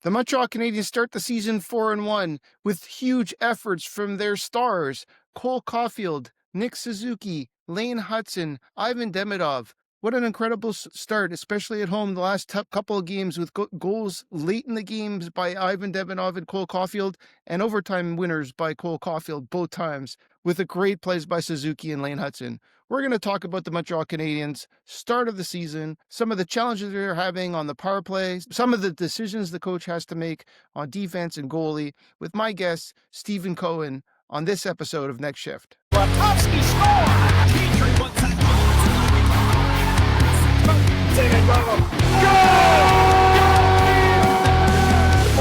The Montreal Canadiens start the season 4-1 with huge efforts from their stars, Cole Caufield, Nick Suzuki, Lane Hutson, Ivan Demidov. What an incredible start, especially at home. The last couple of games with goals late in the games by Ivan Demidov and Cole Caufield, and overtime winners by Cole Caufield both times, with a great plays by Suzuki and Lane Hutson. We're going to talk about the Montreal Canadiens, start of the season, some of the challenges they're having on the power play, some of the decisions the coach has to make on defense and goalie, with my guest, Stephen Cohen, on this episode of Next Shift. Slafkovsky scores! Petrie wants that goal!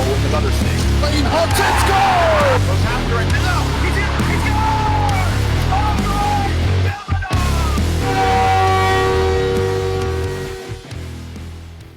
With another save. Lane Hutson scores! Goes after it now. He's in. He scores! All right!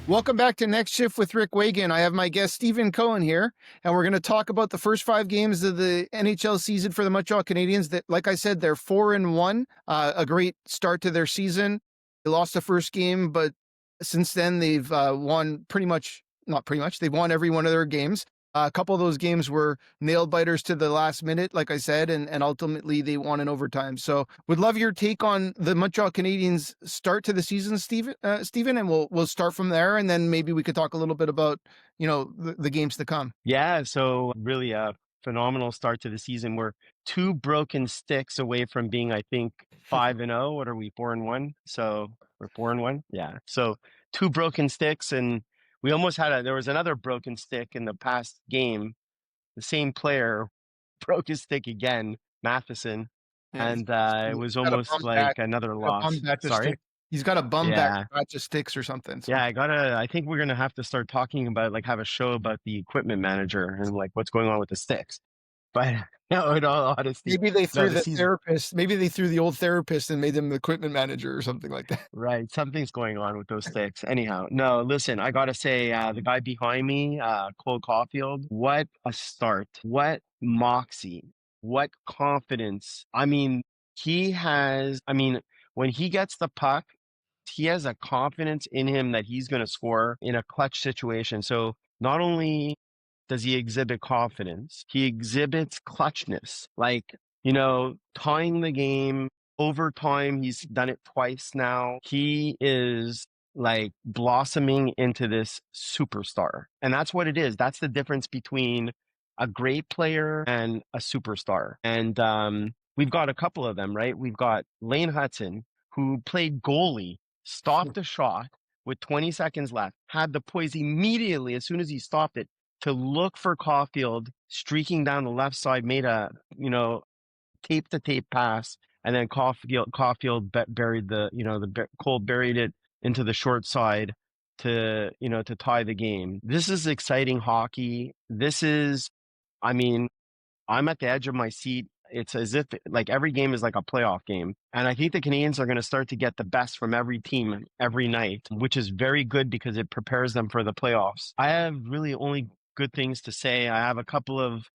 Welcome back to Next Shift with Rick Wagan. I have my guest Stephen Cohen here, and we're going to talk about the first 5 games of the NHL season for the Montreal Canadiens. That, like I said, they're 4-1, a great start to their season. They lost the first game, but since then they've won they've won every one of their games. A couple of those games were nail biters to the last minute, like I said, and ultimately they won in overtime. So would love your take on the Montreal Canadiens start to the season, Stephen, and we'll start from there, and then maybe we could talk a little bit about, the games to come. Yeah, so really a phenomenal start to the season. We're 2 broken sticks away from being, I think, 5-0. What are we, 4-1? So we're 4-1. Yeah. So 2 broken sticks, and we almost there was another broken stick in the past game. The same player broke his stick again, Matheson, and it was almost like another loss. Sorry. He's got a bum back batch of sticks or something. So. Yeah, I think we're going to have to start talking about, have a show about the equipment manager and what's going on with the sticks. But no, in all honesty, maybe they threw therapist. Maybe they threw the old therapist and made him the equipment manager or something like that. Right, something's going on with those sticks. Anyhow, no, listen, I gotta say, the guy behind me, Cole Caufield, what a start! What moxie! What confidence! I mean, when he gets the puck, he has a confidence in him that he's going to score in a clutch situation. So not only does he exhibit confidence, he exhibits clutchness, tying the game, overtime. He's done it twice now. He is blossoming into this superstar. And that's what it is. That's the difference between a great player and a superstar. And we've got a couple of them, right? We've got Lane Hutson, who played goalie, stopped a shot with 20 seconds left, had the poise immediately as soon as he stopped it to look for Caufield streaking down the left side, made a, tape-to-tape pass, and then Caufield buried Cole buried it into the short side to tie the game. This is exciting hockey. This is, I'm at the edge of my seat. It's as if every game is like a playoff game. And I think the Canadiens are going to start to get the best from every team every night, which is very good because it prepares them for the playoffs. I have really only good things to say. I have a couple of,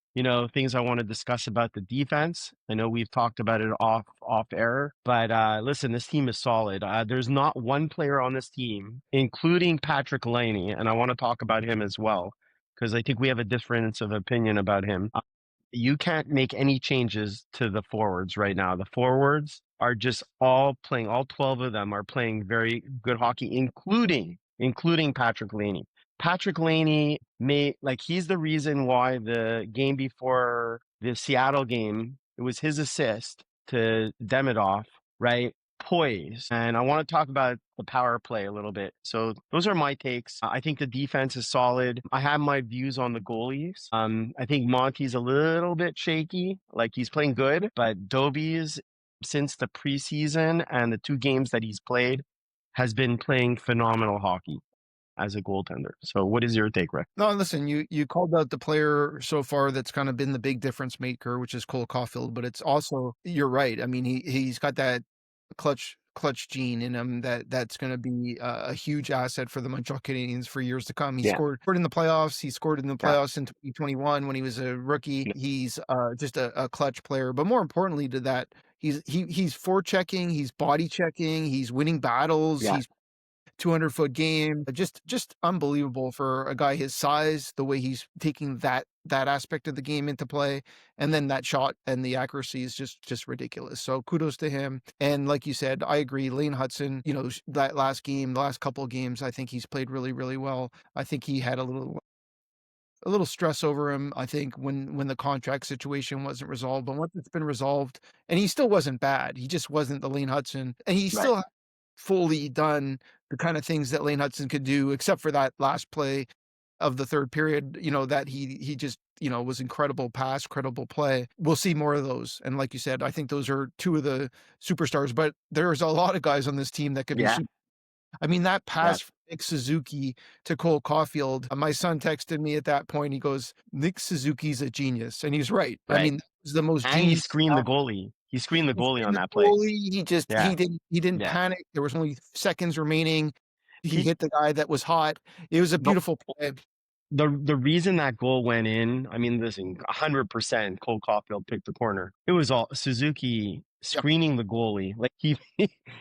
things I want to discuss about the defense. I know we've talked about it off air, but listen, this team is solid. There's not one player on this team, including Patrick Laine, and I want to talk about him as well, because I think we have a difference of opinion about him. You can't make any changes to the forwards right now. The forwards are just all playing, all 12 of them are playing very good hockey, including Patrick Laine. Patrick Laine he's the reason why the game before the Seattle game, it was his assist to Demidov, right? Poise. And I want to talk about the power play a little bit. So those are my takes. I think the defense is solid. I have my views on the goalies. I think Monty's a little bit shaky. He's playing good, but Dobies, since the preseason and the 2 games that he's played, has been playing phenomenal hockey as a goaltender. So what is your take, Rick? No, listen, you called out the player so far that's kind of been the big difference maker, which is Cole Caufield, but it's also, you're right. He's got that clutch gene in him that's going to be a huge asset for the Montreal Canadiens for years to come. He scored in the playoffs. He scored in the playoffs in 2021 when he was a rookie. He's just a clutch player, but more importantly to that, he's forechecking, he's body checking, he's winning battles. 200-foot game. Just unbelievable for a guy his size, the way he's taking that aspect of the game into play. And then that shot and the accuracy is just ridiculous. So kudos to him. And like you said, I agree. Lane Hutson, that last game, the last couple of games, I think he's played really, really well. I think he had a little stress over him, I think, when the contract situation wasn't resolved. But once it's been resolved, and he still wasn't bad. He just wasn't the Lane Hutson. And he still fully done the kind of things that Lane Hutson could do, except for that last play of the third period, that he just, was incredible pass, credible play. We'll see more of those. And like you said, I think those are two of the superstars, but there's a lot of guys on this team that could be super. I mean, that pass from Nick Suzuki to Cole Caufield, my son texted me at that point. He goes, Nick Suzuki's a genius. And he's right. I mean, that was the most And genius. he screened the goalie. He screened the goalie on that play. He didn't panic. There was only seconds remaining. He hit the guy that was hot. It was a beautiful play. The reason that goal went in, I mean, listen, 100% Cole Caufield picked the corner. It was all Suzuki screening the goalie. Like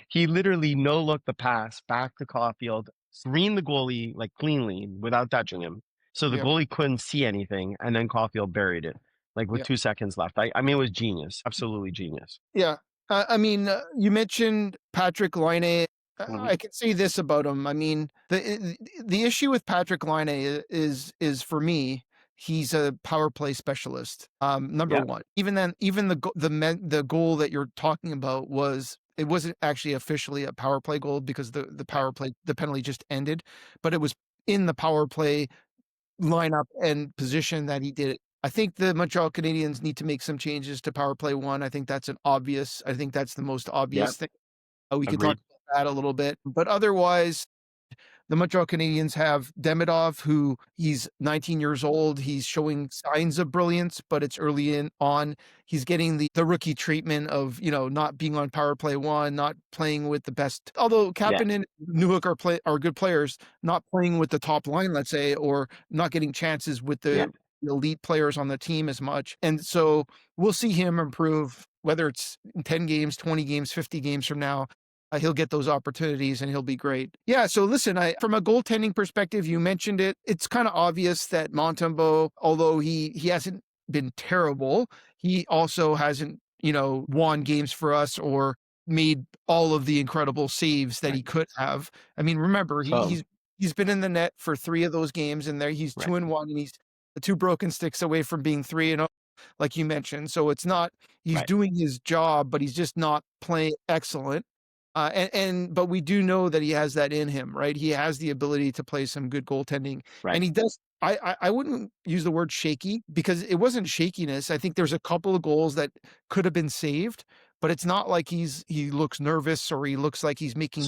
he literally no-looked the pass back to Caufield, screened the goalie like cleanly without touching him. So the goalie couldn't see anything, and then Caufield buried it like with 2 seconds left. I mean, it was genius. Absolutely genius. Yeah. I mean, you mentioned Patrick Laine. I can say this about him. I mean, the issue with Patrick Laine is for me, he's a power play specialist. Number one. Even then, even the goal that you're talking about it wasn't actually officially a power play goal because the power play, the penalty just ended, but it was in the power play lineup and position that he did it. I think the Montreal Canadiens need to make some changes to power play 1. I think that's I think that's the most obvious thing. We can talk about that a little bit, but otherwise, the Montreal Canadiens have Demidov, who he's 19 years old. He's showing signs of brilliance, but it's early on. He's getting the rookie treatment of, not being on power play 1, not playing with the best. Although Kapanen and Newhook are good players, not playing with the top line, let's say, or not getting chances with the elite players on the team as much. And so we'll see him improve, whether it's 10 games, 20 games, 50 games from now. He'll get those opportunities and he'll be great. Yeah, so listen, from a goaltending perspective, you mentioned it. It's kind of obvious that Montembeault, although he hasn't been terrible, he also hasn't, won games for us or made all of the incredible saves that he could have. I mean, remember, he's been in the net for 3 of those games, and there he's 2-1, and he's 2 broken sticks away from being 3-0, like you mentioned. So it's not he's doing his job, but he's just not playing excellent. But we do know that he has that in him, right? He has the ability to play some good goaltending, and he does. I wouldn't use the word shaky because it wasn't shakiness. I think there's a couple of goals that could have been saved, but it's not like he looks nervous or he looks like he's making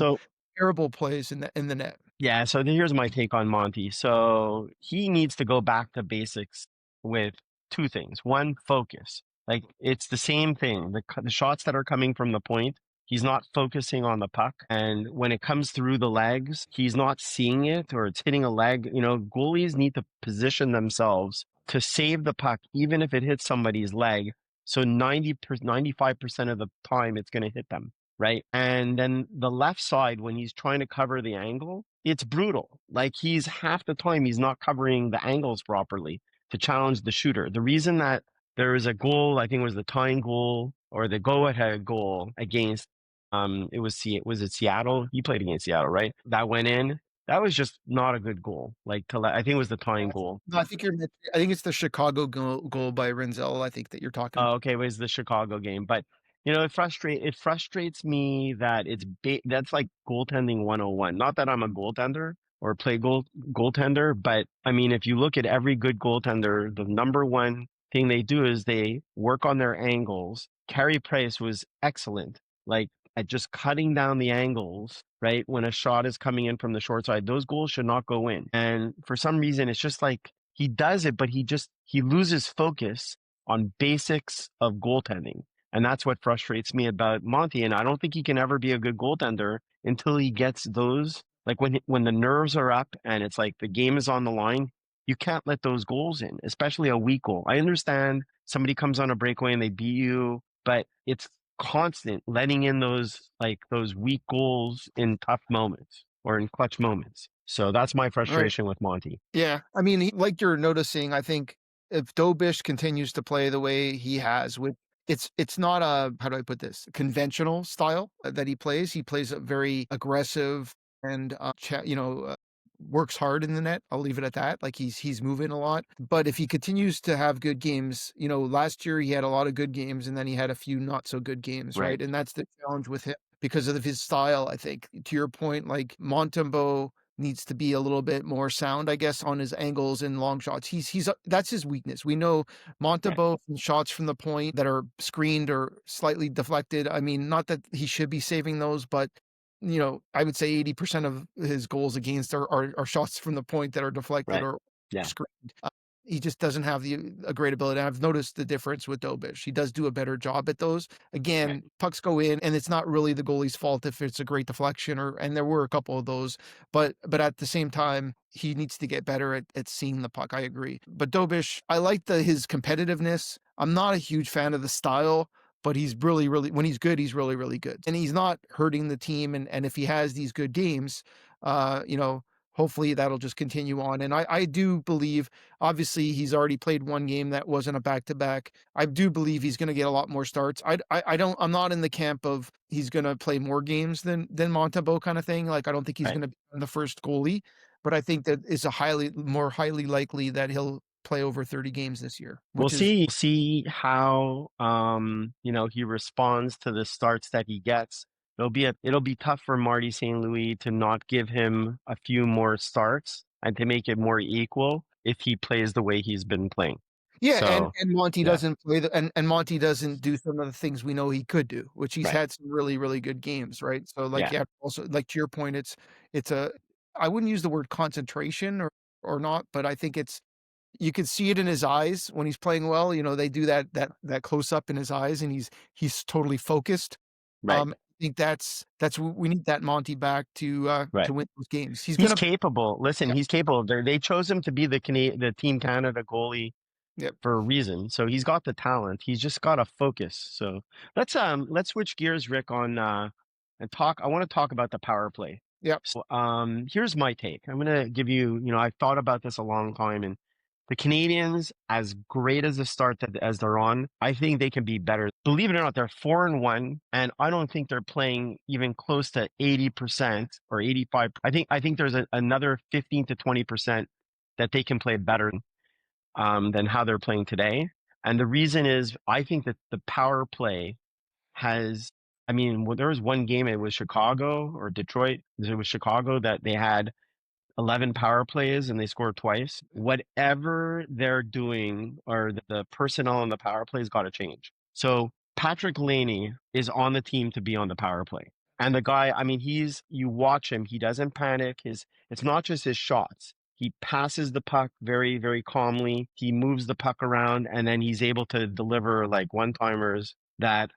terrible plays in the net. Yeah. So here's my take on Monty. So he needs to go back to basics with 2 things. 1, focus. Like it's the same thing. The shots that are coming from the point. He's not focusing on the puck. And when it comes through the legs, he's not seeing it or it's hitting a leg. Goalies need to position themselves to save the puck, even if it hits somebody's leg. So 95% of the time it's going to hit them, right? And then the left side, when he's trying to cover the angle, it's brutal. Like he's half the time he's not covering the angles properly to challenge the shooter. The reason that there was a goal, I think it was the tying goal or the go-ahead goal against was it Seattle? He played against Seattle, right? That went in. That was just not a good goal. I think it was the tying goal. No, I think it's the Chicago goal by Renzel. I think that you're talking about. Oh, okay, it was the Chicago game. But it frustrates me that that's like goaltending 101. Not that I'm a goaltender or play goaltender, but I mean, if you look at every good goaltender, the number one thing they do is they work on their angles. Carey Price was excellent. Like at just cutting down the angles, right? When a shot is coming in from the short side, those goals should not go in. And for some reason, it's just like he does it, but he loses focus on basics of goaltending. And that's what frustrates me about Monty. And I don't think he can ever be a good goaltender until he gets those, like when the nerves are up and it's like the game is on the line, you can't let those goals in, especially a weak goal. I understand somebody comes on a breakaway and they beat you, but it's constant letting in those weak goals in tough moments or in clutch moments. So that's my frustration with Monty. Yeah. I mean, like you're noticing, I think if Dobish continues to play the way he has with it's not a, how do I put this, conventional style that he plays. He plays a very aggressive and works hard in the net. I'll leave it at that. Like he's moving a lot. But if he continues to have good games, last year he had a lot of good games and then he had a few not so good games, right? Right. And that's the challenge with him because of his style, I think. To your point, like Montembeault needs to be a little bit more sound, I guess, on his angles and long shots. He's that's his weakness. We know Montembeault shots from the point that are screened or slightly deflected. I mean, not that he should be saving those, but I would say 80% of his goals against are shots from the point that are deflected Right. or Yeah. screened. He just doesn't have a great ability. I've noticed the difference with Dobish. He does do a better job at those. Again, Right. pucks go in, and it's not really the goalie's fault if it's a great deflection, and there were a couple of those. But at the same time, he needs to get better at seeing the puck. I agree. But Dobish, I like his competitiveness. I'm not a huge fan of the style, but he's really, really, when he's good, he's really, really good. And he's not hurting the team. And if he has these good games, hopefully that'll just continue on. And I do believe, obviously, he's already played one game that wasn't a back-to-back. I do believe he's going to get a lot more starts. I'm not in the camp of he's going to play more games than Montembeault kind of thing. Like, I don't think he's going to be the first goalie, but I think that it's more highly likely that he'll play over 30 games this year. We'll see how he responds to the starts that he gets. It'll be tough for Marty St. Louis to not give him a few more starts and to make it more equal if he plays the way he's been playing. Yeah, So, and Monty doesn't play and Monty doesn't do some of the things we know he could do, which he's had some really, really good games, right? So like also like to your point, it's a, I wouldn't use the word concentration or not, but I think you can see it in his eyes when he's playing well. They do that close up in his eyes, and he's totally focused. Right. I think that's we need that Monty back to win those games. He's capable. Listen, he's capable. They chose him to be the Team Canada goalie for a reason. So he's got the talent. He's just got to focus. So let's switch gears, Rick, on and talk. I want to talk about the power play. Yep. So here's my take. I'm gonna give you. I've thought about this a long time, and the Canadiens, as great as the start as they're on, I think they can be better. Believe it or not, they're 4-1, and I don't think they're playing even close to 80% or 85%. I think there's another 15 to 20% that they can play better than how they're playing today. And the reason is, I think that the power play has. There was one game, it was Chicago or Detroit. It was Chicago that they had 11 power plays and they scored twice. Whatever they're doing or the personnel on the power plays got to change. So Patrick Laney is on the team to be on the power play. And the guy, you watch him, he doesn't panic. It's not just his shots. He passes the puck very, very calmly. He moves the puck around, and then he's able to deliver like one-timers that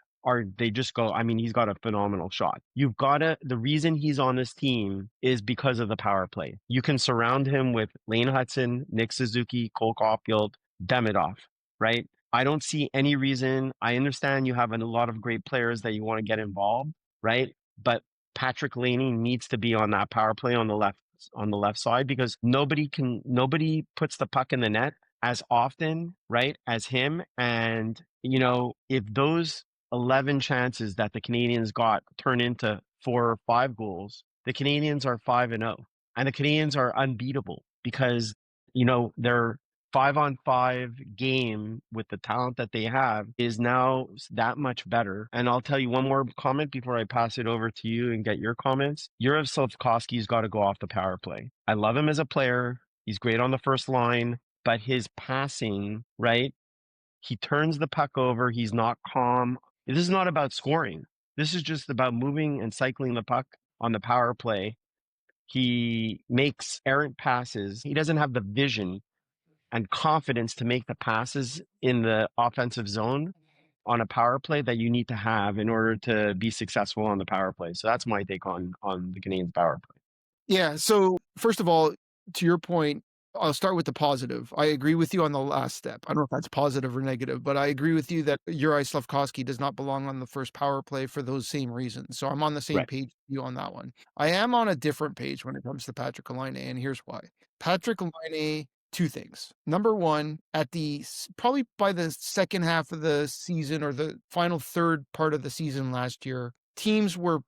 they just go. He's got a phenomenal shot. The reason he's on this team is because of the power play. You can surround him with Lane Hutson, Nick Suzuki, Cole Caufield, Demidov, right? I don't see any reason. I understand you have a lot of great players that you want to get involved, right? But Patrick Laney needs to be on that power play on the left side, because nobody puts the puck in the net as often, right, as him. And if those 11 chances that the Canadiens got turn into 4 or 5 goals, the Canadiens are 5-0, and the Canadiens are unbeatable because their 5-on-5 game with the talent that they have is now that much better. And I'll tell you one more comment before I pass it over to you and get your comments. Juraj Slafkovsky's got to go off the power play. I love him as a player. He's great on the first line, but his passing, right? He turns the puck over. He's not calm. This is not about scoring. This is just about moving and cycling the puck on the power play. He makes errant passes. He doesn't have the vision and confidence to make the passes in the offensive zone on a power play that you need to have in order to be successful on the power play. So that's my take on the Canadiens power play. Yeah. So first of all, to your point, I'll start with the positive. I agree with you on the last step. I don't know if that's positive or negative, but I agree with you that Juraj Slafkovsky does not belong on the first power play for those same reasons. So I'm on the same Right. page with you on that one. I am on a different page when it comes to Patrick Laine, and here's why. Patrick Laine, two things. Number one, probably by the second half of the season or the final third part of the season last year, teams were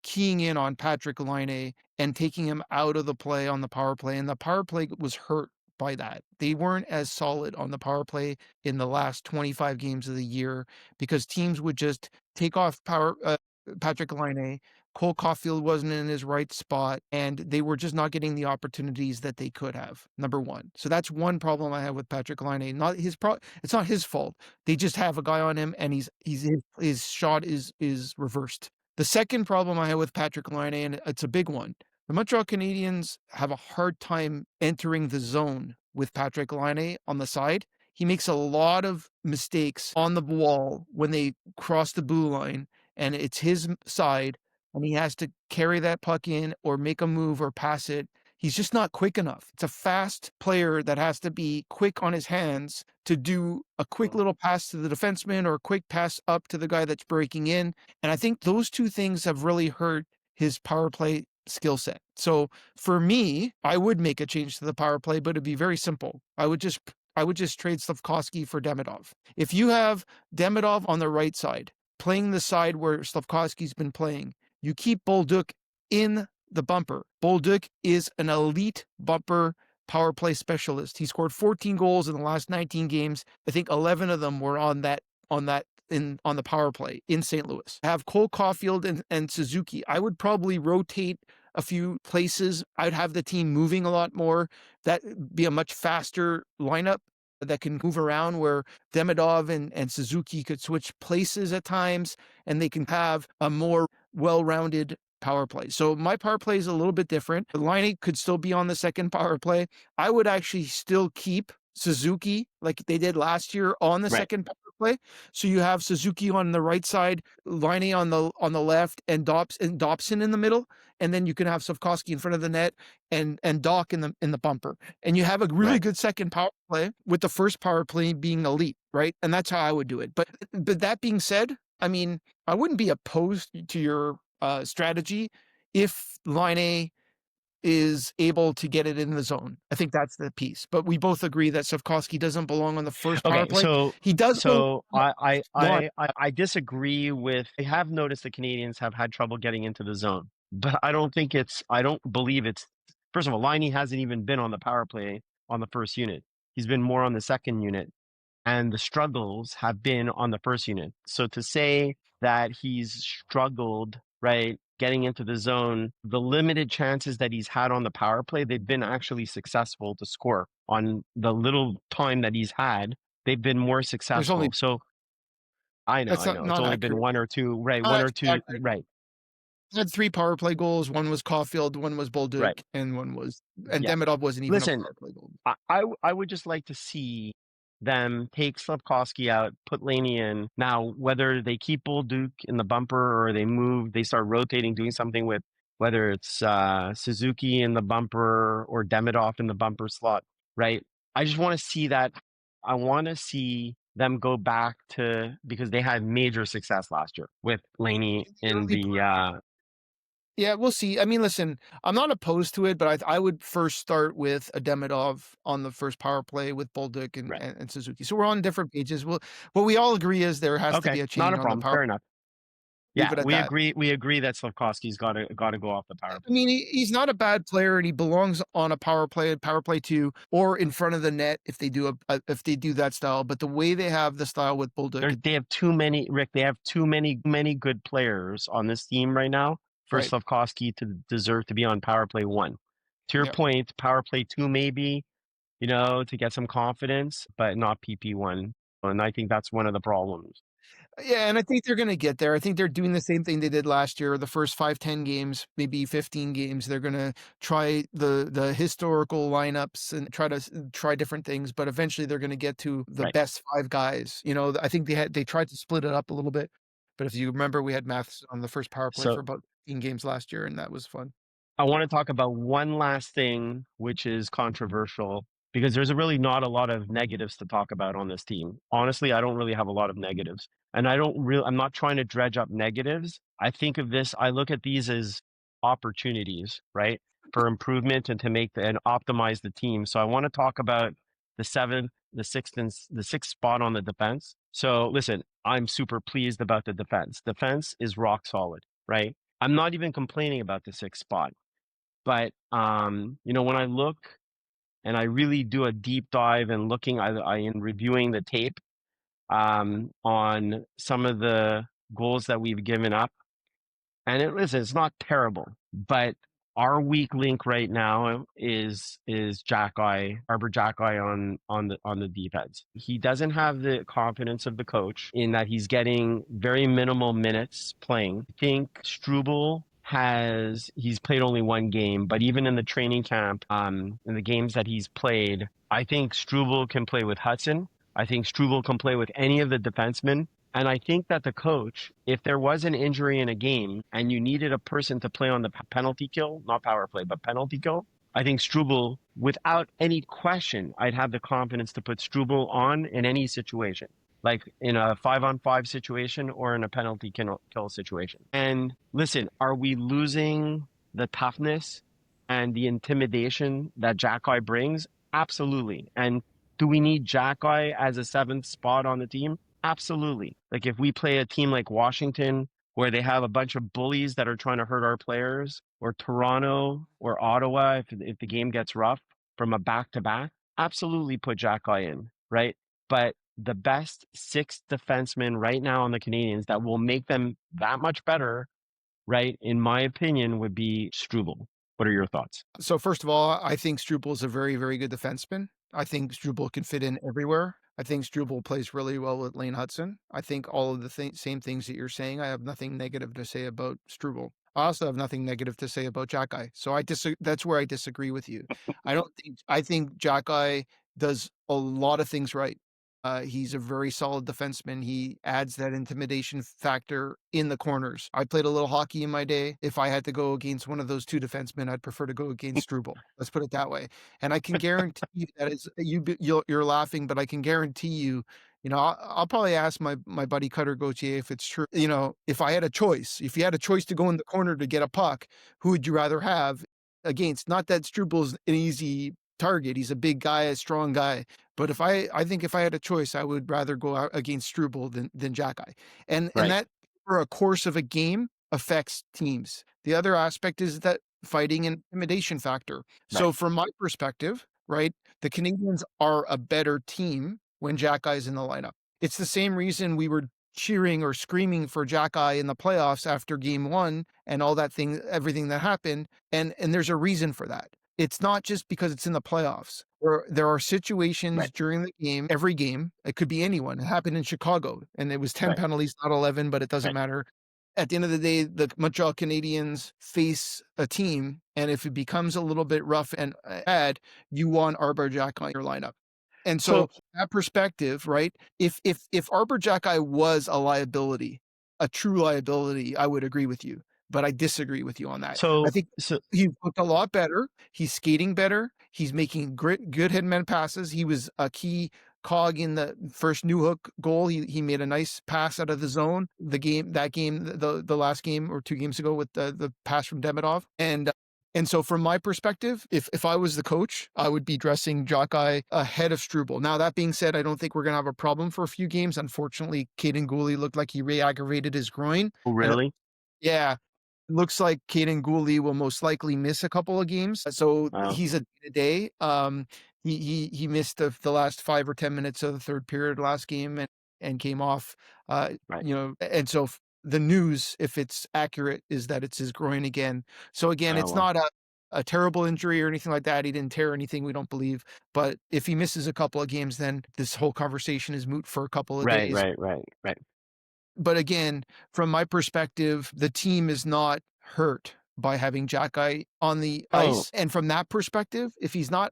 keying in on Patrick Laine and taking him out of the play on the power play, and the power play was hurt by that. They weren't as solid on the power play in the last 25 games of the year because teams would just take off Patrick Laine. Cole Caufield wasn't in his right spot, and they were just not getting the opportunities that they could have. Number one. So that's one problem I have with Patrick Laine. It's not his fault. They just have a guy on him, and his shot is reversed. The second problem I have with Patrick Laine, and it's a big one, the Montreal Canadiens have a hard time entering the zone with Patrick Laine on the side. He makes a lot of mistakes on the wall when they cross the blue line, and it's his side, and he has to carry that puck in or make a move or pass it. He's just not quick enough. It's a fast player that has to be quick on his hands to do a quick little pass to the defenseman or a quick pass up to the guy that's breaking in. And I think those two things have really hurt his power play skill set. So for me, I would make a change to the power play, but it'd be very simple. I would just trade Slafkovsky for Demidov. If you have Demidov on the right side, playing the side where Slafkovsky's been playing, you keep Bolduc in the bumper. Bolduc is an elite bumper power play specialist. He scored 14 goals in the last 19 games. I think 11 of them were on the power play in St. Louis. I have Cole Caufield and Suzuki. I would probably rotate a few places. I'd have the team moving a lot more. That'd be a much faster lineup that can move around, where Demidov and Suzuki could switch places at times, and they can have a more well-rounded power play. So my power play is a little bit different. Laine could still be on the second power play. I would actually still keep Suzuki like they did last year on the second power play. So you have Suzuki on the right side, Laine on the left, and Dobson in the middle, and then you can have Slafkovsky in front of the net and Doc in the bumper. And you have a really good second power play with the first power play being elite, right? And that's how I would do it. But that being said, I mean, I wouldn't be opposed to your strategy if Laine is able to get it in the zone. I think that's the piece. But we both agree that Slafkovsky doesn't belong on the first power play. So he does. So I disagree with. I have noticed the Canadiens have had trouble getting into the zone, but I don't believe it's. First of all, Laine hasn't even been on the power play on the first unit. He's been more on the second unit, and the struggles have been on the first unit. So to say that he's struggled, right, getting into the zone, the limited chances that he's had on the power play, they've been actually successful to score. On the little time that he's had, they've been more successful. So I know. It's only been one or two, right? Right. Had 3 power play goals. One was Caufield, one was Bolduc, and one was Demidov wasn't even a power play goal. I would just like to see them take Slafkovsky out, put Laine in. Now, whether they keep Bolduc in the bumper or they start rotating, doing something with whether it's Suzuki in the bumper or Demidov in the bumper slot, right? I just want to see that. I want to see them go back to, because they had major success last year with Laine in the. Yeah, we'll see. I mean, listen, I'm not opposed to it, but I would first start with a Demidov on the first power play with Bolduc and Suzuki. So we're on different pages. What we all agree is there has to be a change. Not a problem. On the power. Fair enough. Yeah, we agree. We agree that Slafkovsky's got to go off the power play. I mean, he's not a bad player, and he belongs on a power play 2, or in front of the net if they do that style. But the way they have the style with Bolduc, they have too many. Rick, they have too many good players on this team right now for Slafkovsky to deserve to be on power play 1. To your point, power play 2 maybe, to get some confidence, but not PP1. And I think that's one of the problems. Yeah, and I think they're going to get there. I think they're doing the same thing they did last year. The first 5-10 games, maybe 15 games, they're going to try the historical lineups and try different things. But eventually, they're going to get to the best 5 guys. I think they tried to split it up a little bit. But if you remember, we had Matheson on the first power play for about 15 games last year, and that was fun. I want to talk about one last thing, which is controversial, because there's really not a lot of negatives to talk about on this team. Honestly, I don't really have a lot of negatives. And I'm not trying to dredge up negatives. I look at these as opportunities, right? For improvement and to and optimize the team. So I want to talk about the sixth spot on the defense. So listen, I'm super pleased about the defense. Defense is rock solid, right? I'm not even complaining about the sixth spot. But when I look and I really do a deep dive and in reviewing the tape on some of the goals that we've given up, and it's not terrible, but our weak link right now is Xhekaj, Arbor Xhekaj on the defense. He doesn't have the confidence of the coach in that he's getting very minimal minutes playing. I think Struble he's played only one game, but even in the training camp, in the games that he's played, I think Struble can play with Hutson. I think Struble can play with any of the defensemen. And I think that the coach, if there was an injury in a game and you needed a person to play on the penalty kill, not power play, but penalty kill, I think Struble, without any question, I'd have the confidence to put Struble on in any situation, like in a 5-on-5 situation or in a penalty kill situation. And listen, are we losing the toughness and the intimidation that Xhekaj brings? Absolutely. And do we need Xhekaj as a seventh spot on the team? Absolutely. Like if we play a team like Washington, where they have a bunch of bullies that are trying to hurt our players, or Toronto or Ottawa, if the game gets rough from a back-to-back, absolutely put Xhekaj in, right? But the best sixth defenseman right now on the Canadiens that will make them that much better, right, in my opinion, would be Struble. What are your thoughts? So first of all, I think Struble is a very, very good defenseman. I think Struble can fit in everywhere. I think Struble plays really well with Lane Hutson. I think all of the same things that you're saying. I have nothing negative to say about Struble. I also have nothing negative to say about Xhekaj. So that's where I disagree with you. I think Xhekaj does a lot of things right. He's a very solid defenseman. He adds that intimidation factor in the corners. I played a little hockey in my day. If I had to go against one of those two defensemen, I'd prefer to go against Struble. Let's put it that way. And I can guarantee you that you're laughing, but I can guarantee you, I'll probably ask my buddy Cutter Gauthier if it's true. If you had a choice to go in the corner to get a puck, who would you rather have against? Not that Struble's an easy target. He's a big guy, a strong guy. But I think if I had a choice, I would rather go out against Struble than Xhekaj. And that for a course of a game affects teams. The other aspect is that fighting and intimidation factor. Right. So from my perspective, right, the Canadiens are a better team when Xhekaj is in the lineup. It's the same reason we were cheering or screaming for Xhekaj in the playoffs after game 1 and all that everything that happened. And there's a reason for that. It's not just because it's in the playoffs. There are situations during the game, every game. It could be anyone. It happened in Chicago, and it was 10 penalties, not 11, but it doesn't matter. At the end of the day, the Montreal Canadiens face a team, and if it becomes a little bit rough and bad, you want Arbor Xhekaj in your lineup. And so that perspective, right? If Arbor Xhekaj was a liability, a true liability, I would agree with you. But I disagree with you on that. I think he's looked a lot better. He's skating better. He's making good head-man passes. He was a key cog in the first Newhook goal. He made a nice pass out of the zone. The last game or 2 games ago with the pass from Demidov. And so from my perspective, if I was the coach, I would be dressing Xhekaj ahead of Struble. Now, that being said, I don't think we're going to have a problem for a few games. Unfortunately, Kaiden Guhle looked like he re-aggravated his groin. Oh, really? Yeah. Looks like Kaiden Guhle will most likely miss a couple of games. So he's a day. He missed the last 5 or 10 minutes of the third period last game and came off. And so the news, if it's accurate, is that it's his groin again. So again, it's not a terrible injury or anything like that. He didn't tear anything, we don't believe. But if he misses a couple of games, then this whole conversation is moot for a couple of days. Right. But again, from my perspective, the team is not hurt by having Xhekaj on the ice. And from that perspective, if he's not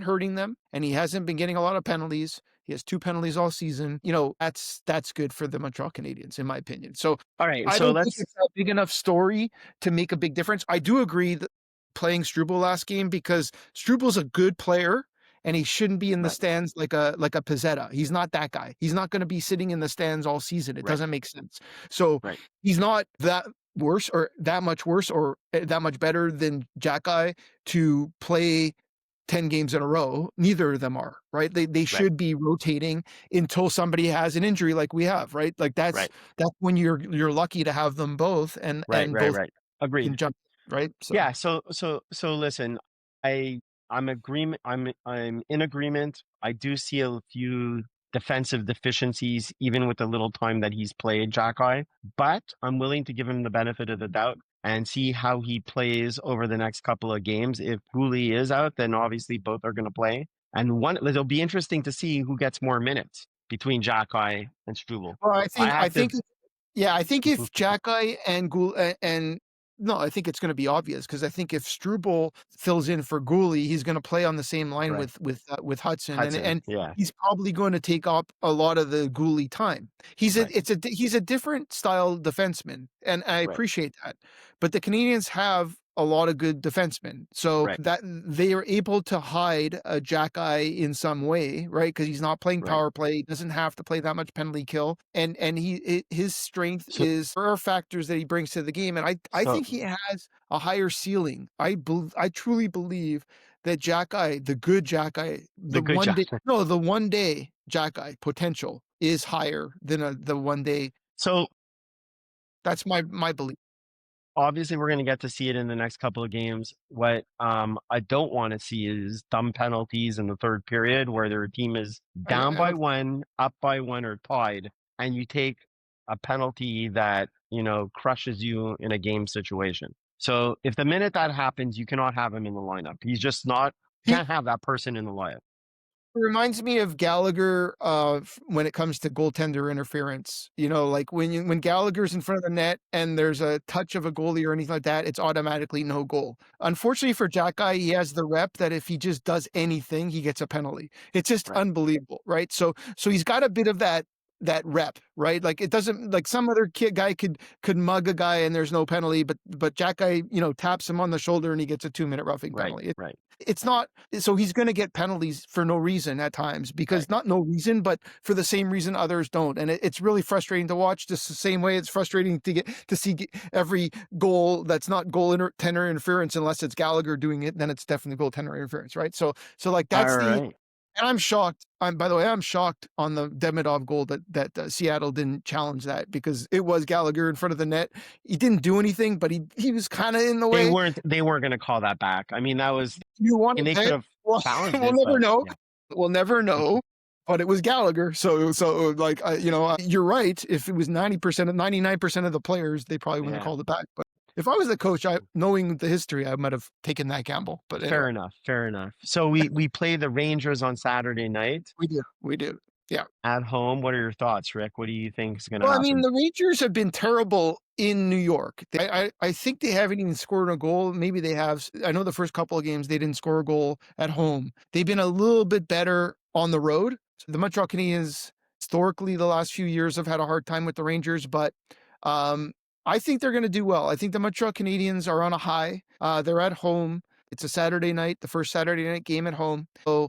hurting them and he hasn't been getting a lot of penalties, He has 2 penalties all season. That's good for the Montreal Canadiens, in my opinion. So All right, I so don't think let's. it's a big enough story to make a big difference. I do agree that playing Struble last game, because Struble's a good player and he shouldn't be in the Right. stands like a Pizzetta. He's not that guy. He's not going to be sitting in the stands all season. It Right. doesn't make sense. So Right. he's not that worse or that much worse or that much better than Xhekaj to play 10 games in a row. Neither of them are, right? They should be rotating until somebody has an injury like we have, right? Like that's when you're lucky to have them both and both can Agreed. jump, right? So Yeah. So listen, I'm in agreement. I do see a few defensive deficiencies, even with the little time that he's played Xhekaj, but I'm willing to give him the benefit of the doubt and see how he plays over the next couple of games. If Guhle is out, then obviously both are going to play. And it'll be interesting to see who gets more minutes between Xhekaj and Struble. well, I think if Xhekaj and no, I think it's going to be obvious, because I think if Struble fills in for Guhle, he's going to play on the same line with Hutson, and yeah. he's probably going to take up a lot of the Guhle time. He's a different style defenseman, and I appreciate that. But the Canadiens have a lot of good defensemen, so that they are able to hide a Xhekaj in some way, right? Because he's not playing power play, he doesn't have to play that much penalty kill, and his strength is there are factors that he brings to the game, and I think he has a higher ceiling. I truly believe that Xhekaj, the good Xhekaj, the one day Xhekaj potential is higher than the one day. So that's my belief. Obviously, we're going to get to see it in the next couple of games. What I don't want to see is dumb penalties in the third period where their team is down by 1, up by 1, or tied, and you take a penalty that, crushes you in a game situation. So if the minute that happens, you cannot have him in the lineup. He's just not, can't have that person in the lineup. It reminds me of Gallagher when it comes to goaltender interference. Like when Gallagher's in front of the net and there's a touch of a goalie or anything like that, it's automatically no goal. Unfortunately for Xhekaj, he has the rep that if he just does anything, he gets a penalty. It's just unbelievable, right? So he's got a bit of that rep, right? Like it doesn't, like some other guy could mug a guy and there's no penalty, but Xhekaj, taps him on the shoulder and he gets a 2-minute roughing penalty. It's not, so he's going to get penalties for no reason at times, because not no reason, but for the same reason others don't. And it's really frustrating to watch, just the same way it's frustrating to see every goal that's not goaltender interference, unless it's Gallagher doing it, then it's definitely goaltender interference, right? So like that's and I'm shocked. By the way, I'm shocked on the Demidov goal that Seattle didn't challenge that, because it was Gallagher in front of the net. He didn't do anything, but he was kind of in the way. They weren't going to call that back. I mean, that was. They could have challenged it. We'll never know. Yeah. We'll never know. But it was Gallagher, so like you're right. If it was 99% of the players, they probably wouldn't have called it back. But if I was the coach, knowing the history, I might have taken that gamble. But anyway. Fair enough. So we play the Rangers on Saturday night. We do. Yeah. At home. What are your thoughts, Rick? What do you think is going to happen? I mean, the Rangers have been terrible in New York. I think they haven't even scored a goal. Maybe they have. I know the first couple of games they didn't score a goal at home. They've been a little bit better on the road. So the Montreal Canadiens, historically, the last few years have had a hard time with the Rangers, but I think they're going to do well. I think the Montreal Canadiens are on a high. They're at home. It's a Saturday night, the first Saturday night game at home. So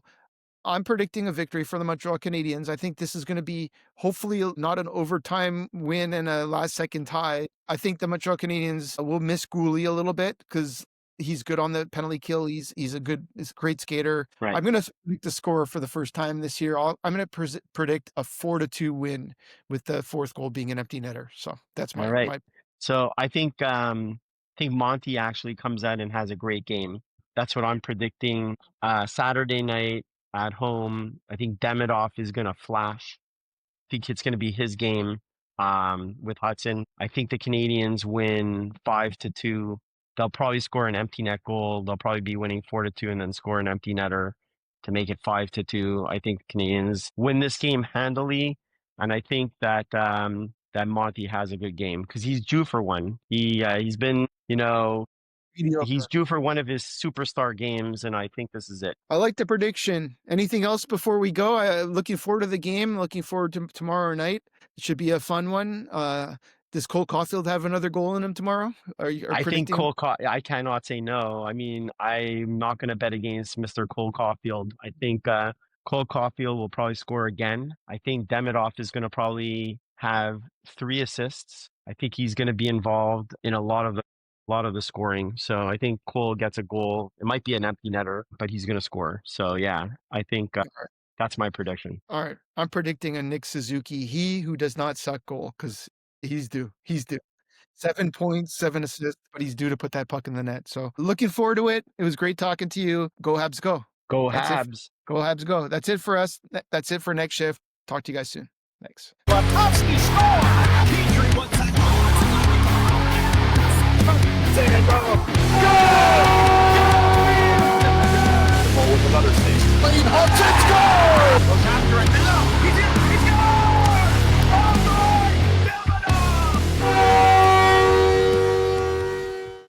I'm predicting a victory for the Montreal Canadiens. I think this is going to be hopefully not an overtime win and a last-second tie. I think the Montreal Canadiens will miss Guhle a little bit, because he's good on the penalty kill. He's a great skater. Right. I'm going to predict the score for the first time this year. I'm going to predict a 4-2 win, with the fourth goal being an empty netter. So that's my. So I think Monty actually comes out and has a great game. That's what I'm predicting. Saturday night at home, I think Demidov is going to flash. I think it's going to be his game with Hutson. I think the Canadiens win 5-2. They'll probably score an empty net goal. They'll probably be winning 4-2 and then score an empty netter to make it 5-2. I think Canadiens win this game handily, and I think that that Monty has a good game, because he's due for one. He's been He's due for one of his superstar games, and I think this is it. I like the prediction. Anything else before we go? I'm looking forward to the game. Looking forward to tomorrow night. It should be a fun one. Does Cole Caufield have another goal in him tomorrow? I think I cannot say no. I mean, I'm not going to bet against Mr. Cole Caufield. I think Cole Caufield will probably score again. I think Demidov is going to probably have 3 assists. I think he's going to be involved in a lot of the scoring. So I think Cole gets a goal. It might be an empty netter, but he's going to score. So yeah, I think that's my prediction. All right. I'm predicting a Nick Suzuki, he who does not suck goal, because he's due. 7 points, 7 assists, but he's due to put that puck in the net. So looking forward to it. It was great talking to you. Go Habs, go. Go That's it. Habs. Go Habs, go. That's it for us. That's it for next shift. Talk to you guys soon. Thanks. Slafkovsky scores! Petrie one time. Demidov. Goal! With another save. Hutson scores! Goes after it now. He's in.